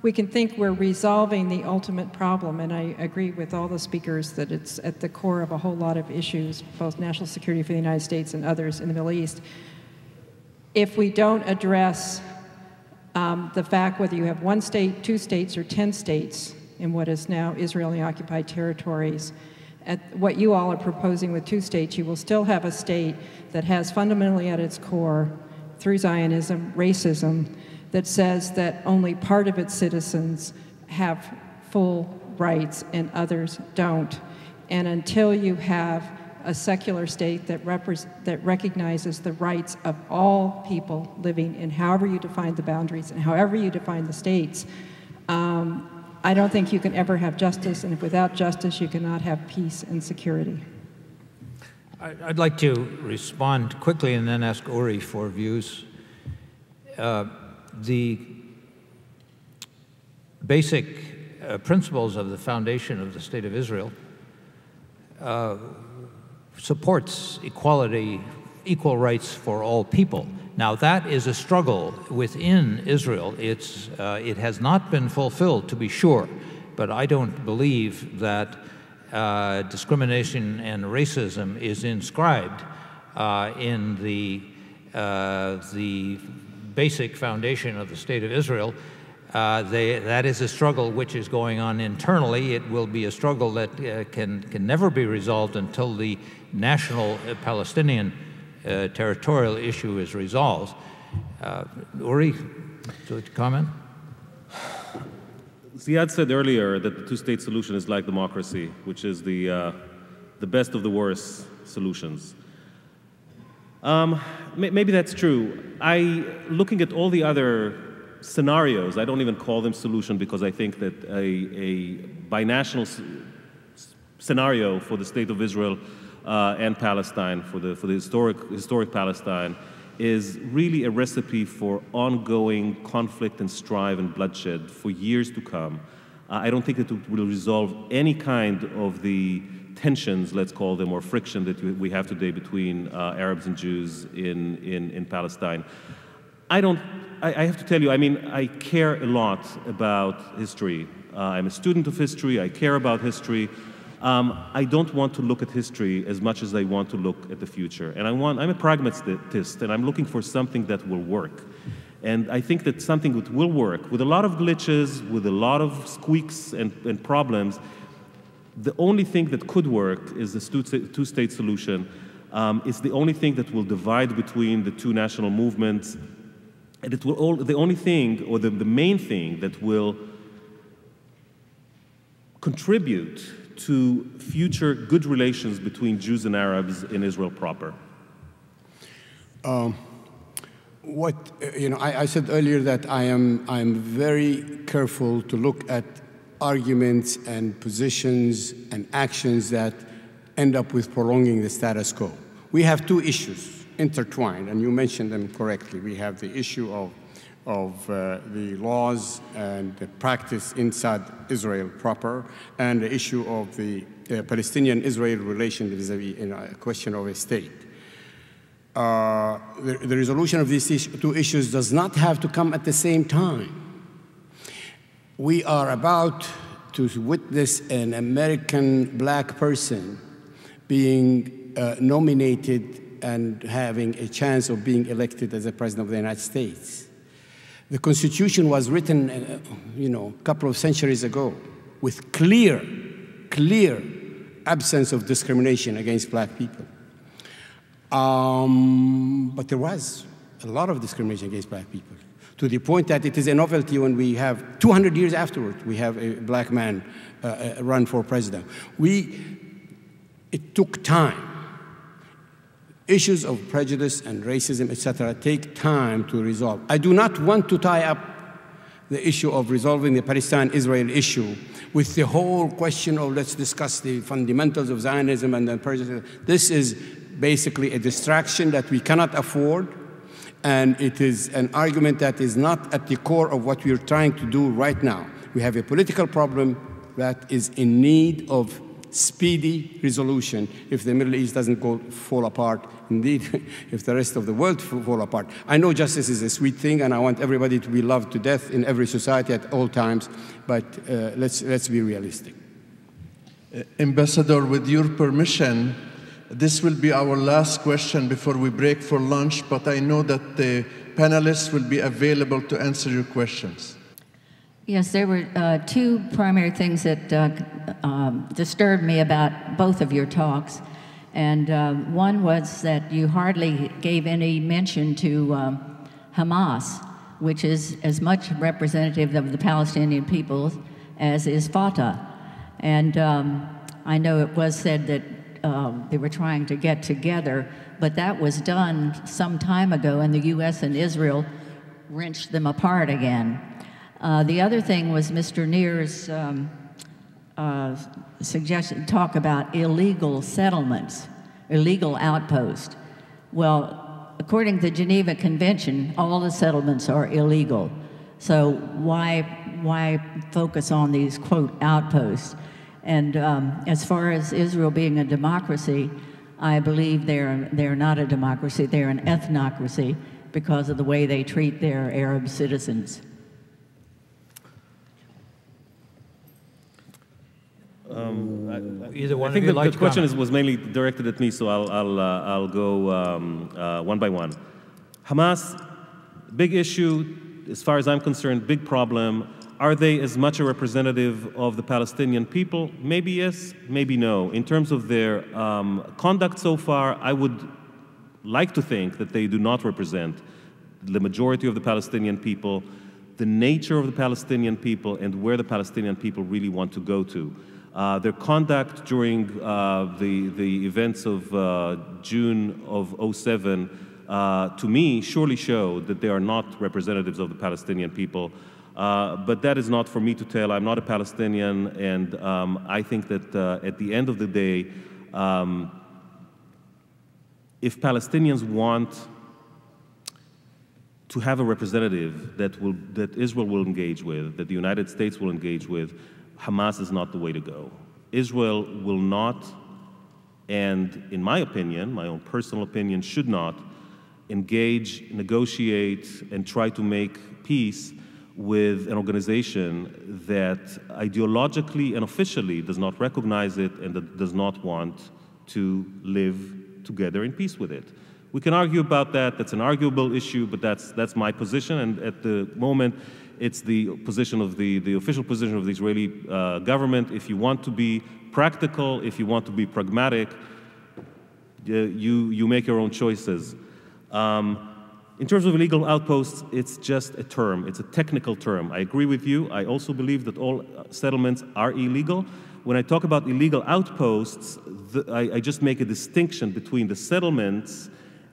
we can think we're resolving the ultimate problem, and I agree with all the speakers that it's at the core of a whole lot of issues, both national security for the United States and others in the Middle East, if we don't address the fact whether you have 1 state, 2 states, or 10 states in what is now Israeli-occupied territories. At what you all are proposing with 2 states, you will still have a state that has fundamentally at its core, through Zionism, racism, that says that only part of its citizens have full rights and others don't. And until you have a secular state that recognizes the rights of all people living in however you define the boundaries and however you define the states, I don't think you can ever have justice, and if without justice you cannot have peace and security. I'd like to respond quickly and then ask Uri for views. The basic principles of the foundation of the State of Israel supports equality, equal rights for all people. Now, that is a struggle within Israel. It has not been fulfilled, to be sure, but I don't believe that discrimination and racism is inscribed in the basic foundation of the State of Israel. That is a struggle which is going on internally. It will be a struggle that can never be resolved until the national Palestinian territorial issue is resolved. Uri, to comment? Ziad said earlier that the 2-state solution is like democracy, which is the best of the worst solutions. Maybe that's true. Looking at all the other scenarios, I don't even call them solution because I think that a binational scenario for the State of Israel and Palestine, for the historic Palestine, is really a recipe for ongoing conflict and strife and bloodshed for years to come. I don't think it will resolve any kind of the tensions, let's call them, or friction that we have today between Arabs and Jews in Palestine. I have to tell you, I mean, I care a lot about history. I'm a student of history, I care about history. I don't want to look at history as much as I want to look at the future. And I'm a pragmatist, and I'm looking for something that will work. And I think that something that will work, with a lot of glitches, with a lot of squeaks and problems, the only thing that could work is the 2-state solution. It's the only thing that will divide between the two national movements. And it will the only thing, or the main thing, that will contribute to future good relations between Jews and Arabs in Israel proper. I said earlier that I'm very careful to look at arguments and positions and actions that end up with prolonging the status quo. We have 2 issues intertwined, and you mentioned them correctly. We have the issue of the laws and the practice inside Israel proper, and the issue of the Palestinian-Israel relation vis-a-vis a question of a state. The resolution of these 2 issues does not have to come at the same time. We are about to witness an American black person being nominated and having a chance of being elected as the President of the United States. The Constitution was written, a couple of centuries ago with clear absence of discrimination against black people. But there was a lot of discrimination against black people, to the point that it is a novelty when we have 200 years afterward, we have a black man run for president. It took time. Issues of prejudice and racism, etc., take time to resolve. I do not want to tie up the issue of resolving the Palestine-Israel issue with the whole question of let's discuss the fundamentals of Zionism and then prejudice. This is basically a distraction that we cannot afford, and it is an argument that is not at the core of what we are trying to do right now. We have a political problem that is in need of speedy resolution if the Middle East doesn't fall apart, indeed, if the rest of the world fall apart. I know justice is a sweet thing, and I want everybody to be loved to death in every society at all times, but let's be realistic. Ambassador, with your permission, this will be our last question before we break for lunch, but I know that the panelists will be available to answer your questions. Yes, there were two primary things that disturbed me about both of your talks. And one was that you hardly gave any mention to Hamas, which is as much representative of the Palestinian people as is Fatah. And I know it was said that they were trying to get together, but that was done some time ago, and the U.S. and Israel wrenched them apart again. The other thing was Mr. Neer's suggestion, talk about illegal settlements, illegal outposts. Well, according to the Geneva Convention, all the settlements are illegal. So why focus on these, quote, outposts? And as far as Israel being a democracy, I believe they're not a democracy, they're an ethnocracy because of the way they treat their Arab citizens. Either one I think of you like the question was mainly directed at me, so I'll go one by one. Hamas, big issue, as far as I'm concerned, big problem. Are they as much a representative of the Palestinian people? Maybe yes, maybe no. In terms of their conduct so far, I would like to think that they do not represent the majority of the Palestinian people, the nature of the Palestinian people, and where the Palestinian people really want to go to. Their conduct during the events of June of '07, to me, surely showed that they are not representatives of the Palestinian people. But that is not for me to tell. I'm not a Palestinian, and I think that at the end of the day, if Palestinians want to have a representative that Israel will engage with, that the United States will engage with, Hamas is not the way to go. Israel will not, and in my opinion, my own personal opinion, should not engage, negotiate, and try to make peace with an organization that ideologically and officially does not recognize it and that does not want to live together in peace with it. We can argue about that. That's an arguable issue, but that's my position. And at the moment, it's the position of the official position of the Israeli government. If you want to be practical, if you want to be pragmatic, you make your own choices. In terms of illegal outposts, it's just a term. It's a technical term. I agree with you. I also believe that all settlements are illegal. When I talk about illegal outposts, I just make a distinction between the settlements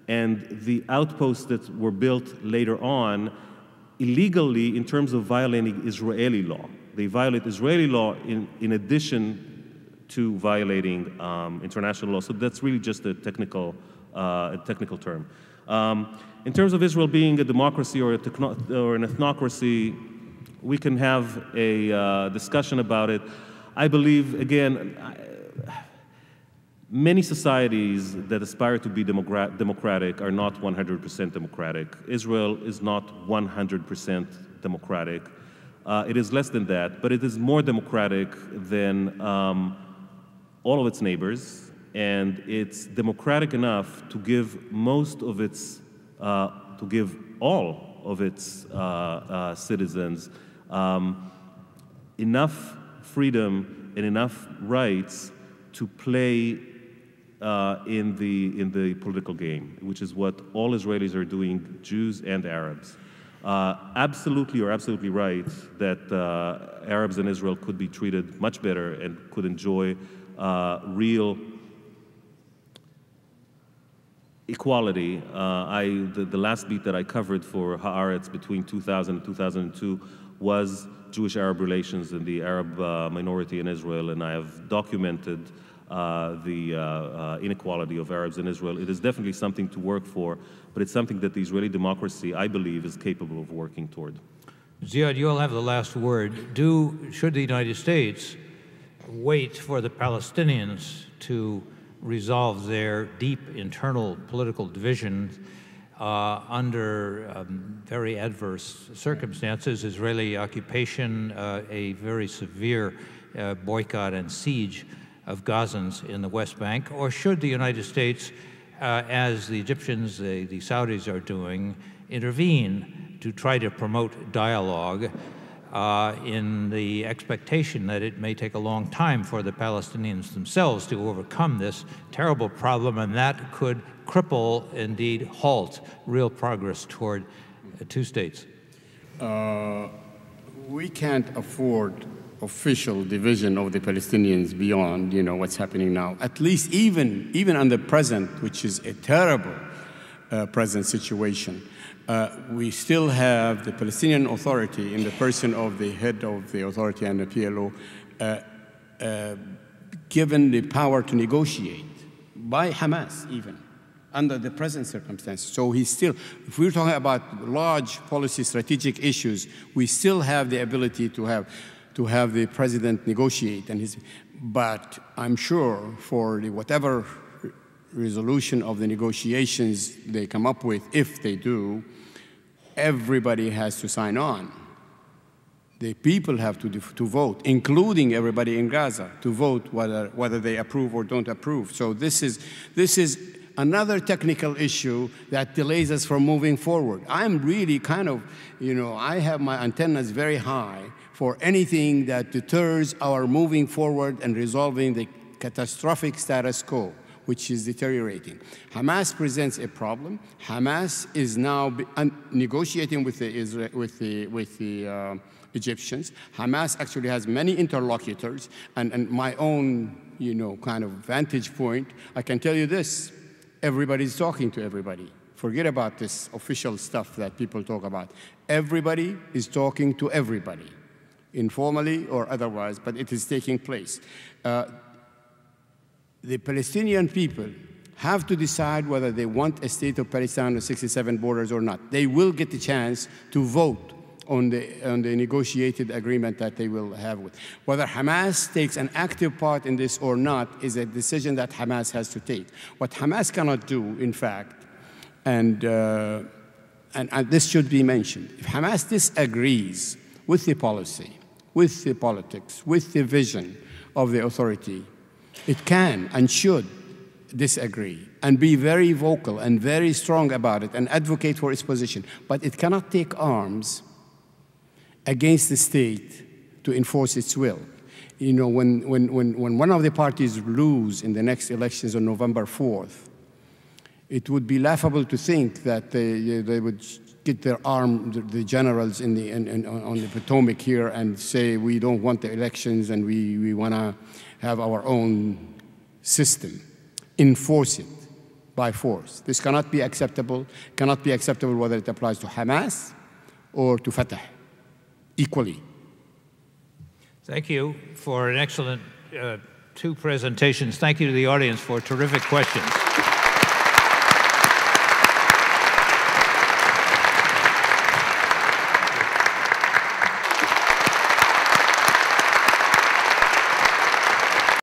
and the outposts that were built later on illegally in terms of violating Israeli law. They violate Israeli law in addition to violating international law. So that's really just a technical term. In terms of Israel being a democracy or an ethnocracy, we can have a discussion about it. I believe, again, many societies that aspire to be democratic are not 100% democratic. Israel is not 100% democratic. It is less than that, but it is more democratic than all of its neighbors, and it's democratic enough to give all of its citizens enough freedom and enough rights to play in the political game, which is what all Israelis are doing, Jews and Arabs. Absolutely, you're absolutely right that Arabs in Israel could be treated much better and could enjoy real equality. The last beat that I covered for Haaretz between 2000 and 2002 was Jewish-Arab relations and the Arab minority in Israel, and I have documented the inequality of Arabs in Israel. It is definitely something to work for, but it's something that the Israeli democracy, I believe, is capable of working toward. Ziad, you'll have the last word. Should the United States wait for the Palestinians to resolve their deep internal political divisions under very adverse circumstances, Israeli occupation, a very severe boycott and siege of Gazans in the West Bank? Or should the United States, as the Egyptians, the Saudis are doing, intervene to try to promote dialogue in the expectation that it may take a long time for the Palestinians themselves to overcome this terrible problem, and that could cripple, indeed halt, real progress toward two states? We can't afford official division of the Palestinians beyond, what's happening now. At least even on the present, which is a terrible present situation, we still have the Palestinian Authority in the person of the head of the authority and the PLO given the power to negotiate by Hamas even under the present circumstances. So he's still, if we're talking about large policy strategic issues, we still have the ability to have the president negotiate. But I'm sure for whatever resolution of the negotiations they come up with, if they do, everybody has to sign on. The people have to vote, including everybody in Gaza, to vote whether they approve or don't approve. So this is another technical issue that delays us from moving forward. I'm really I have my antennas very high for anything that deters our moving forward and resolving the catastrophic status quo, which is deteriorating. Hamas presents a problem. Hamas is now negotiating with the Egyptians. Hamas actually has many interlocutors, and my own, kind of vantage point, I can tell you this: everybody's talking to everybody. Forget about this official stuff that people talk about. Everybody is talking to everybody, informally or otherwise, but it is taking place. The Palestinian people have to decide whether they want a state of Palestine with 67 borders or not. They will get the chance to vote on the negotiated agreement that they will have with. Whether Hamas takes an active part in this or not is a decision that Hamas has to take. What Hamas cannot do, in fact, and this should be mentioned, if Hamas disagrees with the policy, with the politics, with the vision of the authority, it can and should disagree and be very vocal and very strong about it and advocate for its position. But it cannot take arms against the state to enforce its will. When one of the parties lose in the next elections on November 4th, it would be laughable to think that they would get their arm, the generals on the Potomac here, and say, we don't want the elections and we want to have our own system. Enforce it by force. This cannot be acceptable. Cannot be acceptable whether it applies to Hamas or to Fatah equally. Thank you for an excellent two presentations. Thank you to the audience for terrific questions.